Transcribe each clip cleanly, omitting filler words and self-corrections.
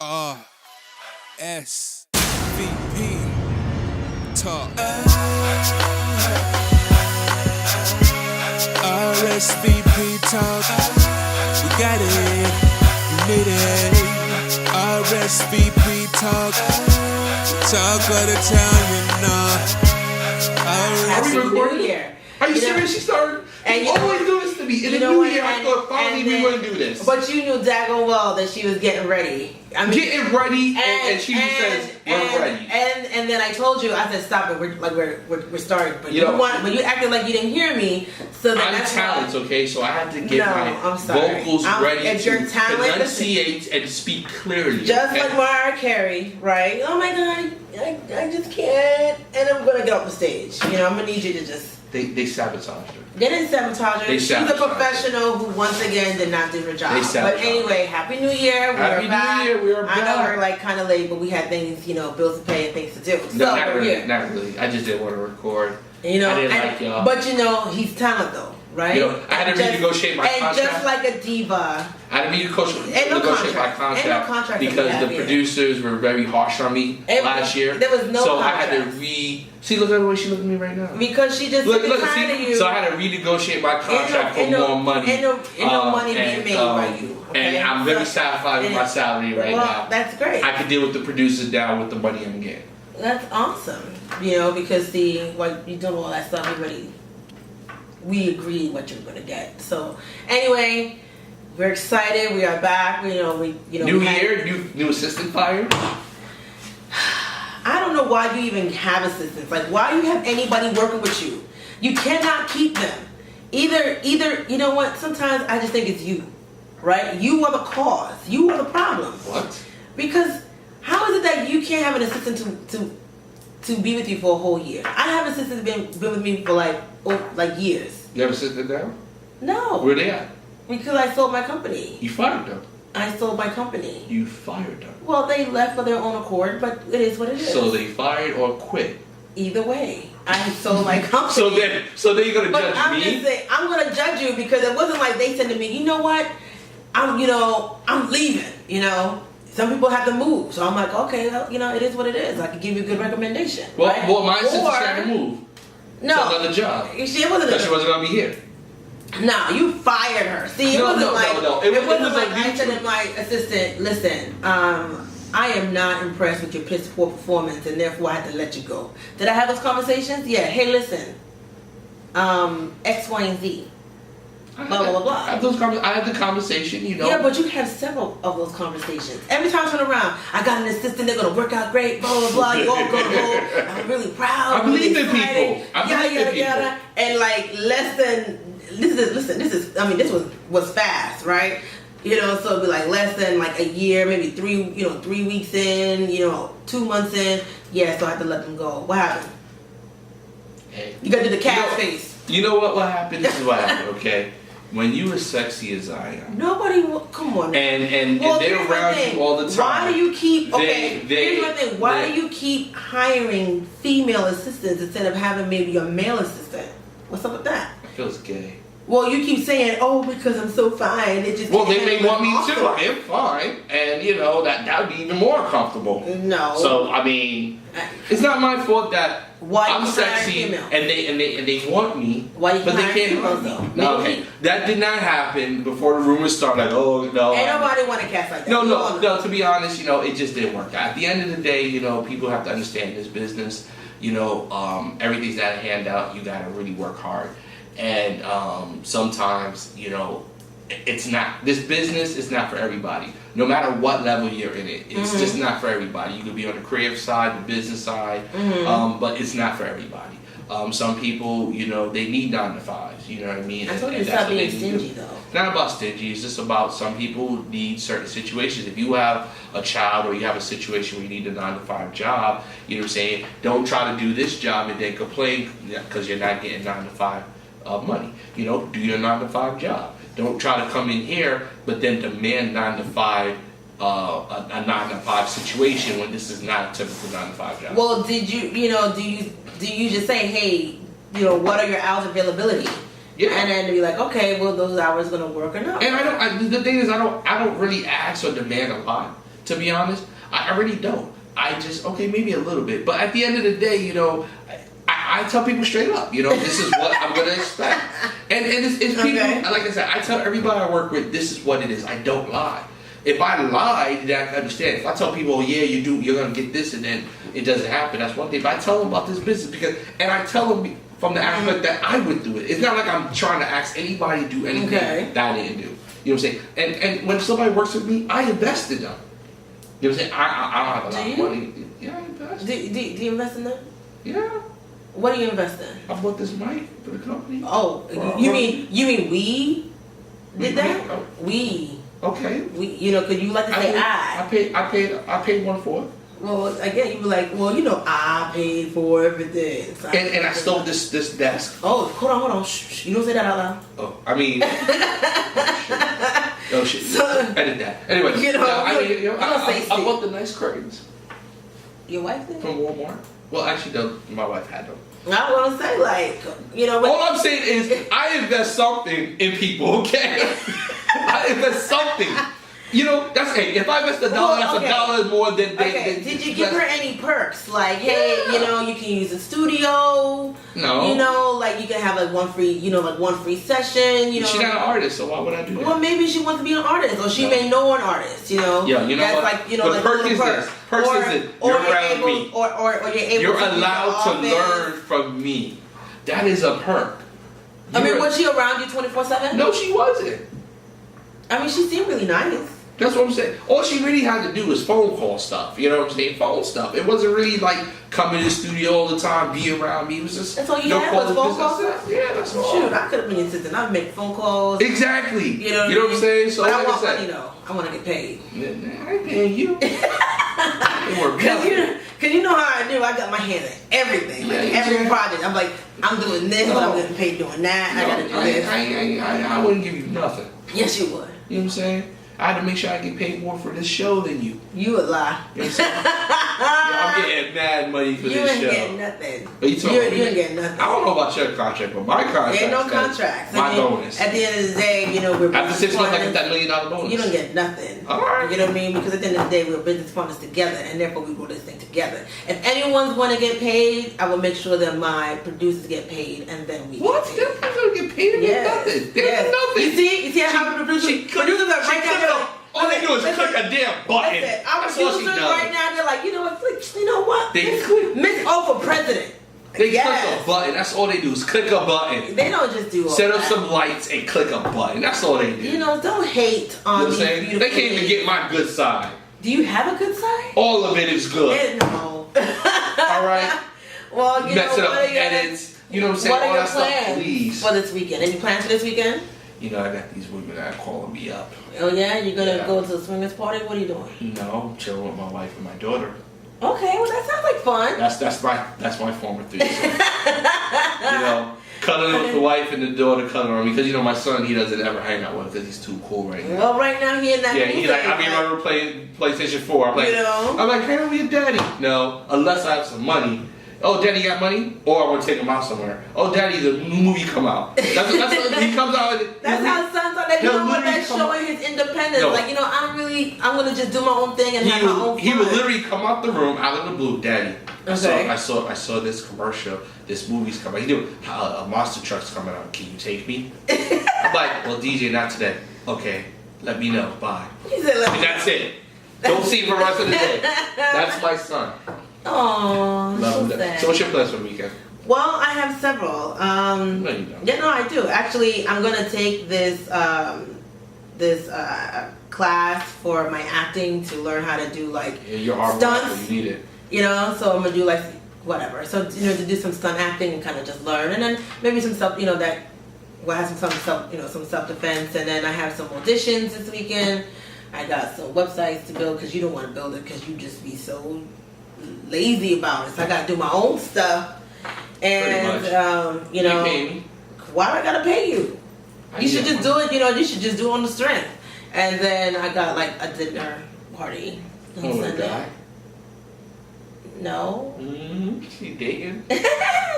RSVP talk. RSVP talk. We got it. You need it. RSVP talk. Talk of the town, you know. Are we recording? Are you serious? She started. You always do this to me. In the new year, I thought finally we wouldn't do this. But you knew daggone well that she was getting ready. I mean, getting ready, and she says we're ready. And then I told you, I said stop it. We're starting. But you acted like you didn't hear me. So then I'm talented, okay? So I had to get my vocals ready to enunciate and speak clearly. Just like Mariah Carey, right? Oh my God, I just can't. And I'm gonna get off the stage. You know, I'm gonna need you to just. They sabotaged her. They didn't sabotage her. She's a professional who, once again, did not do her job. But anyway, Happy New Year. Happy New Year. We are back. I know we're like kind of late, but we had things, bills to pay and things to do. No, not really. Not really. I just didn't want to record. I didn't like y'all. But he's talented though, right? I had to renegotiate my contract. And just like a diva. I had to renegotiate my contract because the producers were very harsh on me last year. There was no so contract. I had to See, look at the way she looks at me right now. Because she just look tired of you. So I had to renegotiate my contract for more money. And no money being made by you. Okay? And I'm very satisfied with my salary right now. Well, that's great. I can deal with the producers down with the money I'm getting. That's awesome. Because you doing all that stuff already. We agreed what you're gonna get. So anyway, we're excited. We are back. New year, new assistant fired. I don't know why you even have assistants. Like, why do you have anybody working with you? You cannot keep them. Either, you know what? Sometimes I just think it's you, right? You are the cause. You are the problem. What? Because how is it that you can't have an assistant to be with you for a whole year? I have assistants been with me for like years. You ever sit them down? No. Where they at? Because I sold my company. You fired them. I sold my company. You fired them. Well, they left for their own accord, but it is what it is. So they fired or quit? Either way, I sold my company. so then you're gonna judge me? Just saying, I'm gonna judge you because it wasn't like they said to me, you know what, I'm leaving. Some people have to move, so I'm like, okay, well, it is what it is. I can give you a good recommendation. Well, right? my sister had to move. No, to another job. She wasn't. Because she wasn't gonna be here. No, you fired her. See, it wasn't like I said to my assistant, listen, I am not impressed with your piss poor performance, and therefore I had to let you go. Did I have those conversations? Yeah. Hey, listen, X, Y, and Z. Blah blah blah. I had the conversation, Yeah, but you have several of those conversations. Every time I turn around, I got an assistant. They're gonna work out great. Blah blah blah. You all gonna go. I'm really proud. I believe in people. Yada. And like less than. This was fast, right? So it'd be like less than like a year, maybe 3 weeks in, 2 months in. Yeah, so I had to let them go. What happened? Hey, you gotta do the cat face. You know what happened? This is what happened, okay? When you as sexy as I am. Nobody will, come on. And they're around you all the time. Why do you keep, here's my thing. Why do you keep hiring female assistants instead of having maybe a male assistant? What's up with that? It feels gay. Well, you keep saying, because I'm so fine. It just they may want me too. I am fine. And, that would be even more comfortable. No. So, it's not my fault that I'm sexy and they want me, but they can't hurt me. No, okay. That did not happen before the rumors started. Like, oh, no. Ain't nobody want to cast like that. No. To be honest, it just didn't work out. At the end of the day, people have to understand this business. Everything's not a handout. You got to really work hard. And sometimes, it's not. This business is not for everybody. No matter what level you're in it, it's just not for everybody. You could be on the creative side, the business side, but it's not for everybody. Some people, they need 9 to 5s. You know what I mean? I told you to stop being stingy, though. It's not about stingy. It's just about some people need certain situations. If you have a child or you have a situation where you need a 9 to 5 job, you know what I'm saying? Don't try to do this job and then complain because you're not getting 9 to 5 money. Do your 9 to 5 job. Don't try to come in here, but then demand 9 to 5, a 9 to 5 situation when this is not a typical 9 to 5 job. Well, did you, do you just say, hey, what are your hours availability? Yeah. And then be like, okay, well, those hours gonna work or not? And the thing is, I don't really ask or demand a lot. To be honest, I really don't. I just, okay, maybe a little bit. But at the end of the day, you know, I tell people straight up, you know, this is what I'm going to expect. And it's people, like I said, I tell everybody I work with, this is what it is. I don't lie. If I lied, then I can understand. If I tell people, oh, yeah, you're going to get this, and then it doesn't happen, that's one thing. But I tell them about this business and I tell them from the aspect that I would do it. It's not like I'm trying to ask anybody to do anything that I didn't do. You know what I'm saying? And when somebody works with me, I invest in them. You know what I'm saying? I don't have a lot of money. Yeah, I invest. Do you invest in them? Yeah. What do you invest in? I bought this mic for the company. Oh, you mean we did that? Oh. We. Okay. We, you know, because you like to say I. I paid 1/4. Well, again, you were like, well, you know, I paid for everything. So and I stole this desk. Oh, hold on. Shh, you don't say that out loud. Oh, I mean. Oh shit. So, edit that. Anyway, you know, I bought the nice curtains. Your wife did? From Walmart. Well, actually, no, my wife had them. I want to say, like, you know. All I'm saying is, I invest something in people, okay? I invest something. You know, that's if I invest $1, that's $1 more than they. Okay. Did you give her any perks? Like, hey, you know, you can use a studio. No. You know, like you can have like one free session. You know, she's not an artist, so why would I do that? Well, maybe she wants to be an artist, or she may know an artist. You know. Yeah, you know that's what? like, you know, the like perk is this. Perk is this. You're around me. Or you're able. You're to allowed to learn from me. That is a perk. I mean, was she around you 24/7? No, she wasn't. I mean, she seemed really nice. That's what I'm saying. All she really had to do was phone call stuff. You know what I'm saying? Phone stuff. It wasn't really like come in the studio all the time, be around me. It was just that's all you had was phone calls. Yeah, that's all. Shoot, I could have been your assistant. I'd make phone calls. Exactly. You know what I'm saying? So but like I want said, money though. I want to get paid. I ain't paying you. Cause you know how I do. I got my hands in everything. Like every project. I'm like, I'm doing this, but I'm getting paid doing that. I gotta do this. I wouldn't give you nothing. Yes, you would. You know what I'm saying? I had to make sure I get paid more for this show than you. You would lie. You know what I'm saying? I'm getting mad money for this show. You ain't getting nothing. You ain't getting nothing. I don't know about your contract, but my contract. Ain't no contracts. My bonus. At the end of the day, you know, we're after 6 months, I get that $1 million bonus. You don't get nothing. All right. You know what I mean? Because at the end of the day, we're business partners together, and therefore we grow this thing together. If anyone's going to get paid, I will make sure that my producers get paid, and then we. What? They're not going to get paid to get nothing. They're nothing. You see how the producers are right now. All they do is click a damn button. Our producers right now, they're like, you know what? They click. Miss O for president. They click a button. That's all they do is click a button. They don't just do all set up that. some lights and click a button. That's all they do. You know, don't hate on these beautiful They can't even get my good side. Do you have a good side? All of it is good. No. All right. Well, you mess know, it up, edits. You know what I'm saying? What are all your that plans stuff, please. for this weekend? Any plans for this weekend? You know, I got these women that are calling me up. Oh yeah, you're gonna go to the swingers party? What are you doing? No, I'm chilling with my wife and my daughter. Okay, well that sounds like fun. That's my former threesome. You know, cuddling with the wife and the daughter, cuddling on me because you know my son he doesn't ever hang out with because he's too cool right now. Well, right now he in that. Yeah, he's like I remember playing PlayStation 4. I'm like, you know? I'm like, hang out with your daddy. No, unless I have some money. Oh, daddy got money? Or I want to take him out somewhere. Oh, daddy, the new movie come out. That's what he comes out with. That's how sons are. You know what? That's showing his independence. No. Like, you know, I'm going to just do my own thing and have my own fun. He would literally come out the room, out of the blue, daddy. Okay. I saw this commercial. This movie's coming. He knew a monster truck's coming out. Can you take me? I'm like, well, DJ, not today. Okay, let me know. Bye. He said, and that's it. Don't see him for the rest of the day. That's my son. Oh, so what's your plans for the weekend? Well, I have several. No, you don't. Yeah, no, I do. Actually, I'm gonna take this class for my acting to learn how to do like your arm stunts. You need it. You know, so I'm gonna do like whatever. So you know, to do some stunt acting and kind of just learn, and then maybe some stuff. You know that we'll have some self defense, and then I have some auditions this weekend. I got some websites to build because you don't want to build it because you just be so lazy about it. So I gotta do my own stuff. And you know, pay me. Why do I gotta pay you? You should just do it. You know, you should just do it on the strength. And then I got like a dinner party on Sunday. Guy? No. She dating?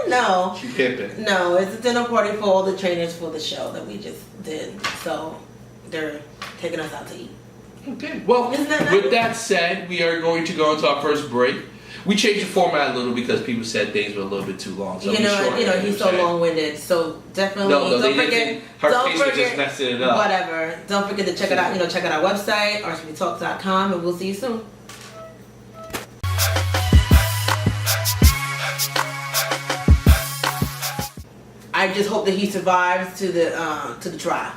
No. She pimping? No, it's a dinner party for all the trainers for the show that we just did. So they're taking us out to eat. Okay. Well, with that said, we are going to go into our first break. We changed the format a little because people said things were a little bit too long. So he's so long-winded. So definitely, don't forget. Just messing it up. Whatever. Don't forget to check it out. Check out our website, rsvtalks.com, and we'll see you soon. I just hope that he survives to the trial.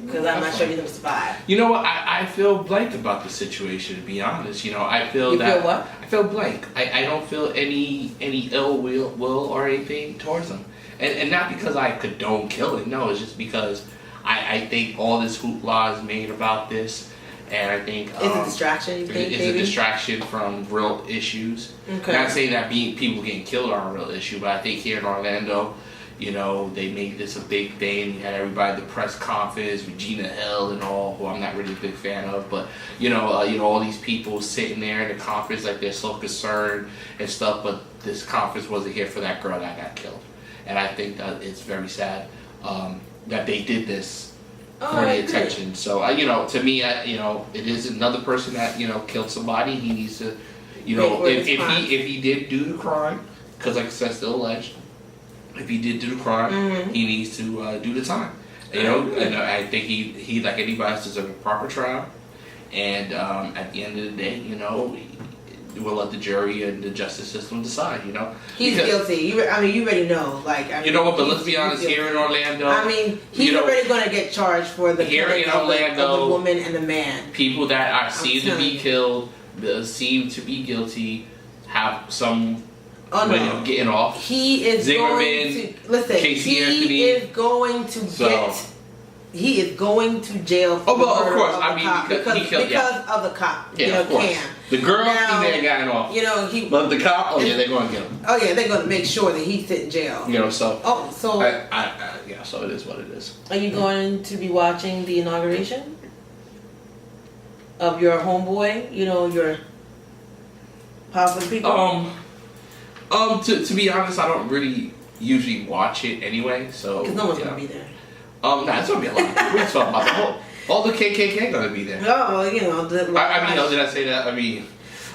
Because I'm not sure he's going to survive. You know what? I feel blank about the situation, to be honest. I feel you feel what? I feel blank. I don't feel any ill will or anything towards him. And not because I condone killing. No, it's just because I think all this hoopla is made about this. And I think it's a distraction. You think, it's a distraction from real issues. Okay. Not saying that people getting killed are a real issue, but I think here in Orlando, they made this a big thing. You had everybody at the press conference, Regina Hill and all, who I'm not really a big fan of, but all these people sitting there in the conference like they're so concerned and stuff. But this conference wasn't here for that girl that got killed, and I think that it's very sad that they did this for the attention. So to me, it is another person that killed somebody. He needs to, if he did do the crime, because like I said, still alleged. If he did do the crime, he needs to do the time. And I think he like anybody else deserves a proper trial. And at the end of the day, we'll let the jury and the justice system decide. He's guilty. You already know. You know what? But let's be honest. Here in Orlando, he's already going to get charged for the killing of the woman and the man. People that are seen to be killed, seem to be guilty, have some. Oh, no. Getting off. He is Zingerman, going to listen. Casey Anthony. He is going to He is going to jail. For of course. Because of the cop. Yeah, of course. Cam. The girl, he may have gotten off. But the cop, they're going to get him. Oh yeah, they're going to make sure that he sit in jail. So. Oh, so. So it is what it is. Are you going to be watching the inauguration of your homeboy? Your powerful people. To be honest, I don't really usually watch it anyway, so. Because no one's gonna be there. It's gonna be a lot of people. We're talking about all the KKK gonna be there. Oh, did I say that?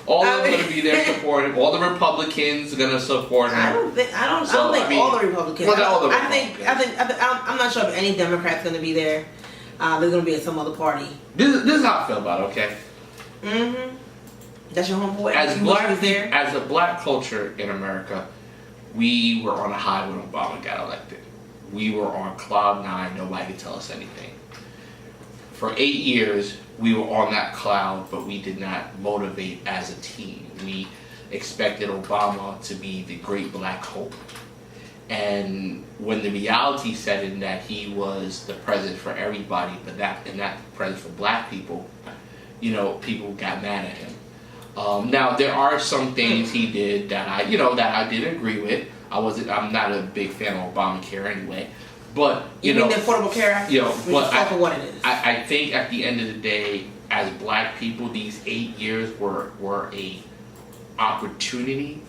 All of them gonna be there supporting. All the Republicans are gonna support him. I don't think all the Republicans. Well, not all the Republicans. I think I'm not sure if any Democrats gonna be there. They're gonna be at some other party. This is how I feel about it. Okay. Mm-hmm. That's your homeboy? As a black culture in America, we were on a high when Obama got elected. We were on cloud 9, nobody could tell us anything. For 8 years, we were on that cloud, but we did not motivate as a team. We expected Obama to be the great black hope. And when the reality set in that he was the president for everybody, but not the president for black people, people got mad at him. Now there are some things he did that I did agree with. I'm not a big fan of Obamacare anyway, but you mean the Affordable Care Act? But what it is. I think at the end of the day, as black people, these 8 years were a opportunity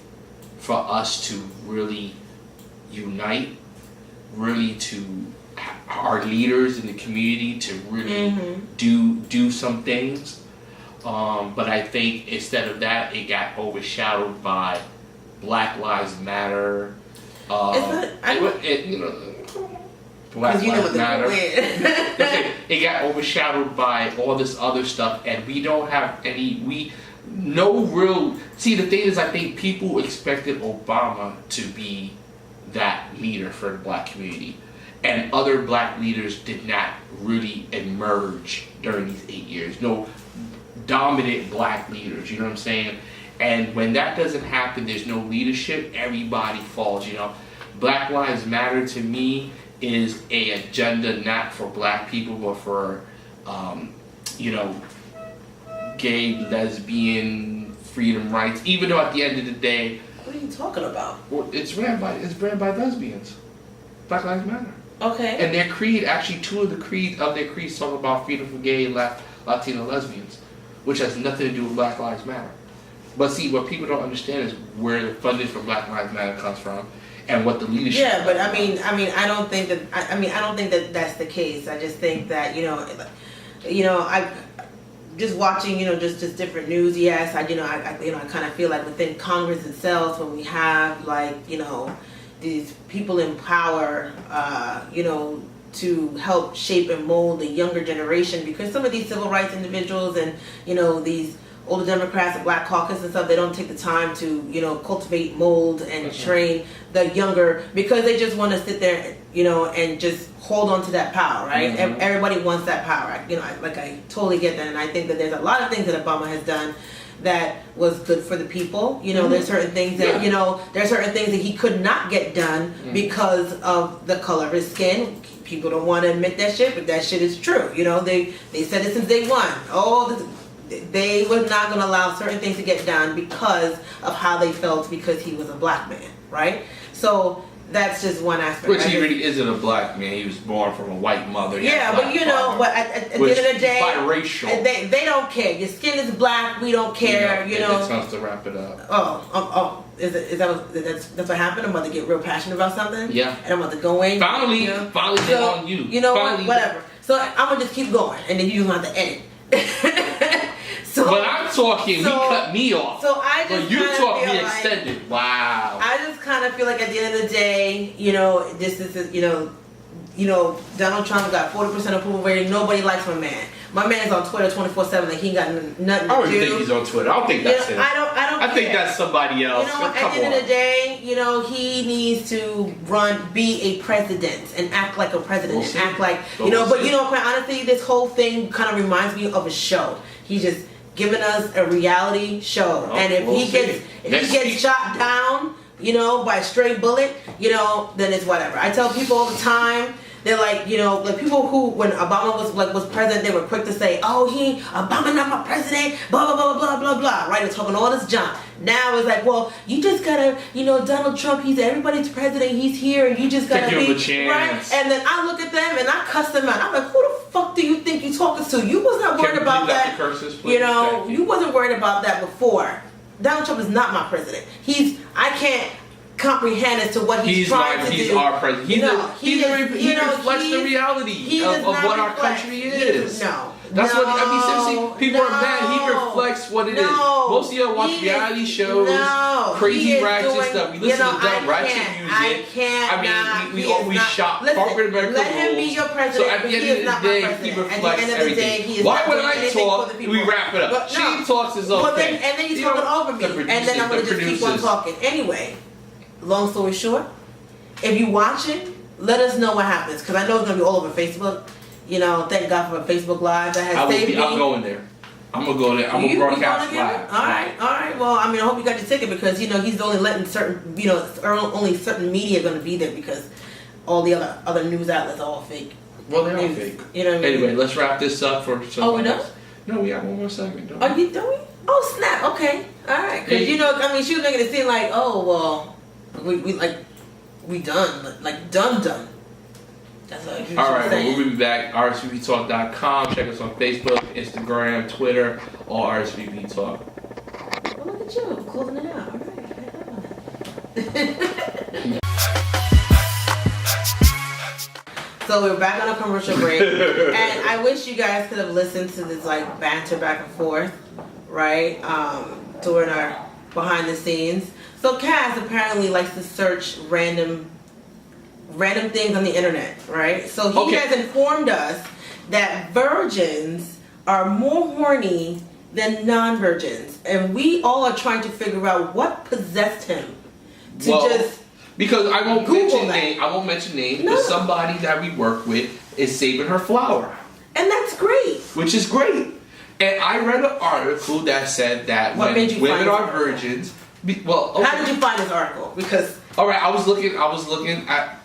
for us to really unite, really to our leaders in the community to really do some things. But I think instead of that, it got overshadowed by Black Lives Matter. Black Lives Matter. It got overshadowed by all this other stuff, and we don't have See, the thing is, I think people expected Obama to be that leader for the black community, and other black leaders did not really emerge during these 8 years. No dominant black leaders, you know what I'm saying? And when that doesn't happen, there's no leadership, everybody falls, Black Lives Matter to me is a agenda not for black people, but for, gay, lesbian, freedom rights, even though at the end of the day... What are you talking about? Well, it's ran by lesbians. Black Lives Matter. Okay. And their creed, actually two of their creeds talk about freedom for gay and Latino lesbians, which has nothing to do with Black Lives Matter. But see, what people don't understand is where the funding for Black Lives Matter comes from, and what the leadership. Yeah, but I don't think that. I don't think that that's the case. I just think that just watching, just different news. Yes, I kind of feel like within Congress itself, when we have these people in power, to help shape and mold the younger generation, because some of these civil rights individuals and these older Democrats and Black Caucus and stuff, they don't take the time to cultivate, mold, and train the younger, because they just want to sit there and just hold on to that power, right? Everybody wants that power. I totally get that, and I think that there's a lot of things that Obama has done that was good for the people. There's certain things that there's certain things that he could not get done because of the color of his skin. People don't want to admit that shit, but that shit is true. They said it since day one. They were not going to allow certain things to get done because of how they felt, because he was a black man, right? So that's just one aspect. Which he really isn't a black man. He was born from a white mother. Yeah, but but at the end of the day, biracial. They don't care. Your skin is black. We don't care. It's time to wrap it up. That's what happened? I'm about to get real passionate about something. Yeah. And I'm about to go in. Finally, get on you. You know what? Whatever. So I'm gonna just keep going, and then you don't have to edit. But I'm talking, he cut me off. So I just but you talk me like, extended. Wow. I just kind of feel like at the end of the day, this is, Donald Trump got 40% approval rating. Nobody likes my man. My man's on Twitter 24/7. Like, he ain't got nothing to do. I don't even think he's on Twitter. I don't think that's him. I think that's somebody else. At the end of the day, he needs to be a president and act like a president and act like, quite honestly, this whole thing kind of reminds me of a show. He's just giving us a reality show, and if he gets shot down, by a stray bullet, then it's whatever. I tell people all the time. They're like, the people who, when Obama was president, they were quick to say, Obama not my president, blah, blah, blah, blah, blah, blah, right? They're talking all this junk. Now it's like, well, you just gotta, Donald Trump, he's everybody's president, he's here, and you just gotta give him a chance. Right? And then I look at them and I cuss them out. I'm like, who the fuck do you think you're talking to? You was not worried about that. You wasn't worried about that before. Donald Trump is not my president. I can't comprehend as to what he's trying to do. He's our president. He reflects the reality of what our country is. That's what seriously, people are mad. He reflects what it is. Most of y'all watch reality shows, crazy ratchet stuff. We listen to dumb ratchet music. We shop corporate American rules. Let him be your president. So at the end of the day, he reflects everything. Why would I talk? We wrap it up. She talks is okay. And then you're talking over me, and then I'm gonna just keep on talking anyway. Long story short, if you watch it, let us know what happens, because I know it's going to be all over Facebook. Thank God for Facebook Live that has saved me. I'm going there. I'm going to go there. I'm going to broadcast live. All right. Well, I hope you got your ticket, because, he's only letting certain, only certain media are going to be there, because all the other news outlets are all fake. Well, they're all fake. Anyway, let's wrap this up for some. Oh, we done? No, we have one more segment. Are you doing? Oh, snap. Okay. All right. Because, she was making it seem like, oh, well, we done, like done. That's what you all right, well, we'll be back. RSVPtalk.com. Check us on Facebook, Instagram, Twitter, or RSVP Talk. Well, look at you, closing it out. All right. So we're back on a commercial break, and I wish you guys could have listened to this banter back and forth, right? During our behind the scenes. So Cass apparently likes to search random things on the internet, right? So he has informed us that virgins are more horny than non-virgins, and we all are trying to figure out what possessed him to because I won't mention name, but somebody that we work with is saving her flower, and that's great. Which is great. And I read an article that said that when women are virgins. How did you find this article? Because I was looking up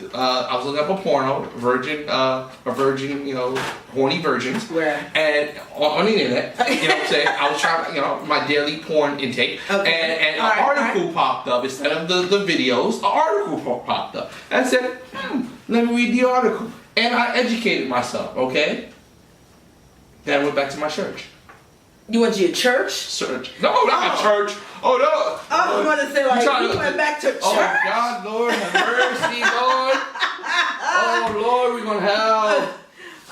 a porno, horny virgins. Where? And on the internet, what I'm saying? I was trying, my daily porn intake, and an article popped up instead of the videos. An article popped up. And I said, let me read the article, and I educated myself. Okay. Then I went back to my church. You went to your church? Church. No, not a church. Oh, no. I was going to say, you went back to church? Oh, God, Lord, have mercy, Lord. Oh, Lord, we're going to hell.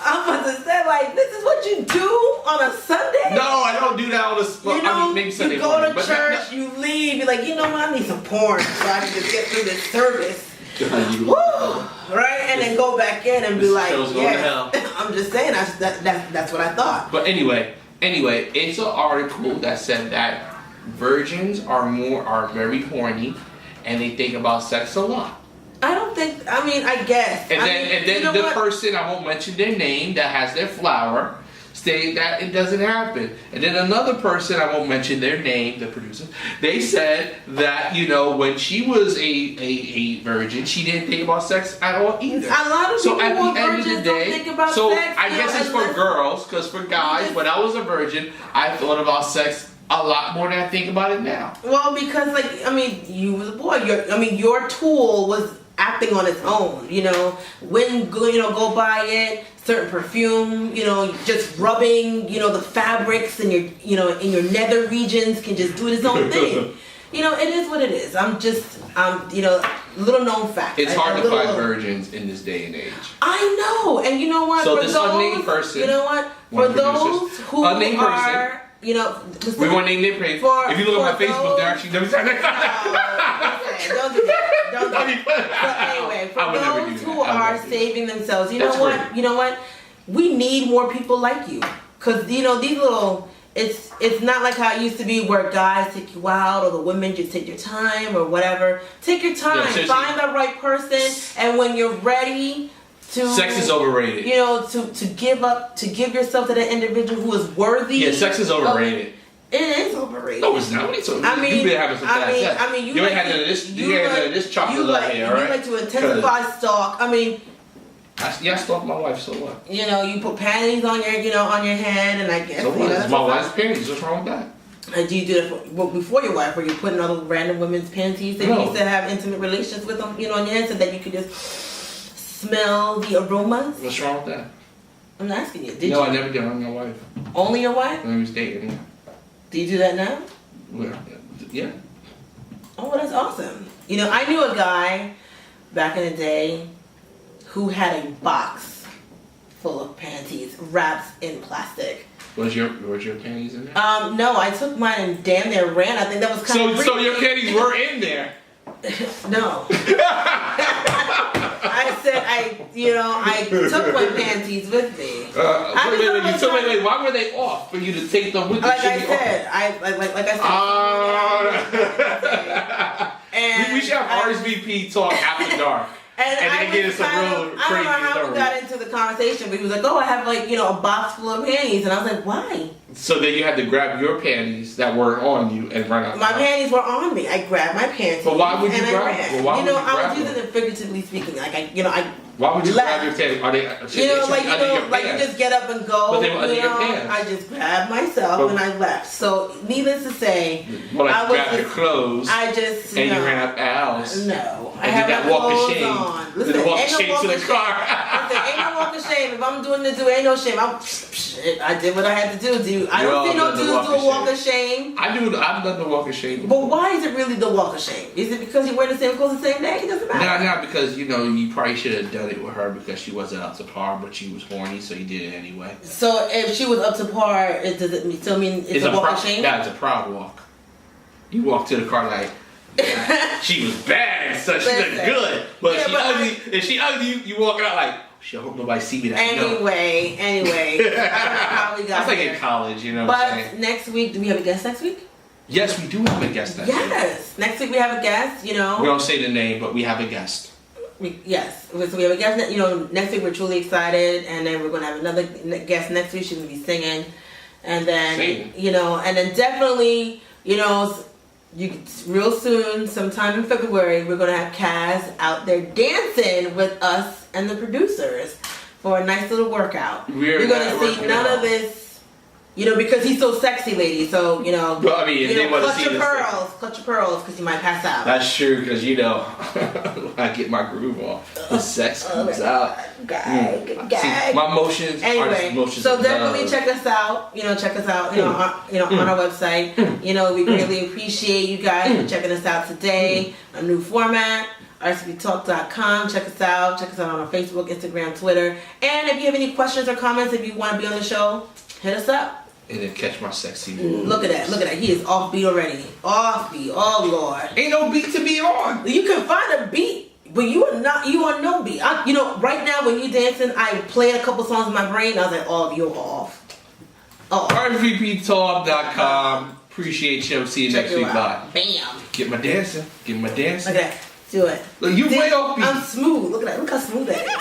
I'm about to say, like, this is what you do on a Sunday? No, I don't do that on a. You know, I mean, maybe Sunday you go morning, to but church, you leave, you're like, you know what, I need some porn so I can just get through this service. Woo! Right? And then go back in and be like, yeah. I'm just saying, that's what I thought. But anyway, it's an article that said that virgins are very horny and they think about sex a lot. I don't think, I mean, I guess. And then you know the what? person, I won't mention their name, that has their flower, saying that it doesn't happen. And then another person, I won't mention their name, the producer, they said that, you know, when she was a virgin, she didn't think about sex at all either. A lot of people who are virgins don't think about sex. I guess it's for girls, because for guys, when I was a virgin, I thought about sex a lot more than I think about it now. Well, because, like, I mean, you was a boy. Your tool was acting on its own, you know, when go buy it, certain perfume, you know, just rubbing, you know, the fabrics in your, you know, in your nether regions can just do its own thing. You know, it is what it is. You know, little known fact. It's hard to find virgins in this day and age. I know, and you know what? So for this those, unnamed person, you know what? For those who unnamed are, person, you know, we won't name their page. If you look at my Facebook, they're actually don't do that. Don't do that. But anyway, for those who are saving themselves, you know what? Great. You know what? We need more people like you, because you know these little. It's not like how it used to be where guys take you out or the women just take your time or whatever. Take your time, find the right person, and when you're ready to, sex is overrated. You know, to give yourself to that individual who is worthy. Yeah, sex is overrated. It is overrated. No, it's not. You've been having some bad sex. You ain't had none of this chocolate out here, all right? You like to intensify stalk. I mean. I stalk my wife, so what? You know, you put panties on your head, and I guess. So what? It's my wife's panties. What's wrong with that? And do you do that before your wife? Were you putting other random women's panties that you used to have intimate relations with them, you know, on your head, so that you could just smell the aromas? What's wrong with that? I'm asking you. Did you? No, I never did. I'm my wife. Only your wife? When we was dating. Yeah. Do you do that now? Well, yeah. Oh, well, that's awesome. You know, I knew a guy back in the day who had a box full of panties wrapped in plastic. Was your panties in there? No, I took mine and damn near ran. I think that was kind of So your panties were in there? No. I said I took my panties with me. Wait, why were they off for you to take them with you? Like I said, we should have RSVP talk after dark. And then get us some real crazy. I don't know how we got into the conversation, but he was like, "Oh, I have a box full of panties," and I was like, "Why?" So then you had to grab your panties that weren't on you and run out. My panties were on me. I grabbed my panties. But why would you grab them? I was using it figuratively speaking. Why would you grab your panties? Are they? You just get up and go. But they were under your pants. I just grabbed myself and I left. So, needless to say, I grabbed your clothes. And you ran out the house. No, I had that walk of shame. On. Listen, ain't no walk of shame to the car. Listen, ain't no walk of shame. If I'm doing it, ain't no shame. I did what I had to do. I don't see no dudes do a walk of shame. I've done the walk of shame. But why is it really the walk of shame? Is it because you wear the same clothes the same day? It doesn't matter. No, because you probably should have done it with her because she wasn't up to par, but she was horny, so you did it anyway. So if she was up to par, does it still mean it's a walk of shame? That's a proud walk. You walk to the car like she was bad, so she looked good, but she ugly. If she ugly, you walking out like. I hope nobody see me that. Anyway, I don't know how we got That's like in college, you know. But next week, do we have a guest next week? Yes, we do have a guest next week. Yes, next week we have a guest. You know, we don't say the name, but we have a guest. Yes, so we have a guest. You know, next week we're truly excited, and then we're gonna have another guest next week. She's gonna be singing, and then and then definitely, real soon, sometime in February, we're gonna have Kaz out there dancing with us and the producers for a nice little workout. You're gonna see none of this. Because he's so sexy, lady. So, Well, I mean, they want to see clutch your pearls, because you might pass out. That's true, because when I get my groove on, the sex comes out. Gag. My emotions are just emotions. So definitely check us out. Check us out. On our website. We really appreciate you guys for checking us out today. A new format. RSVPtalk.com. Check us out. Check us out on our Facebook, Instagram, Twitter. And if you have any questions or comments, if you want to be on the show, hit us up. And then catch my sexy moves. Look at that. Look at that. He is offbeat already. Offbeat. Oh, Lord. Ain't no beat to be on. You can find a beat. But you are no beat. Right now when you're dancing, I play a couple songs in my brain. I was like, oh, you're off. Oh. RSVPtalk.com. Appreciate you. See you next week. Bye. Bam. Get my dancing. Look at that. Do it. Look, you way off beat. I'm smooth. Look at that. Look how smooth that is.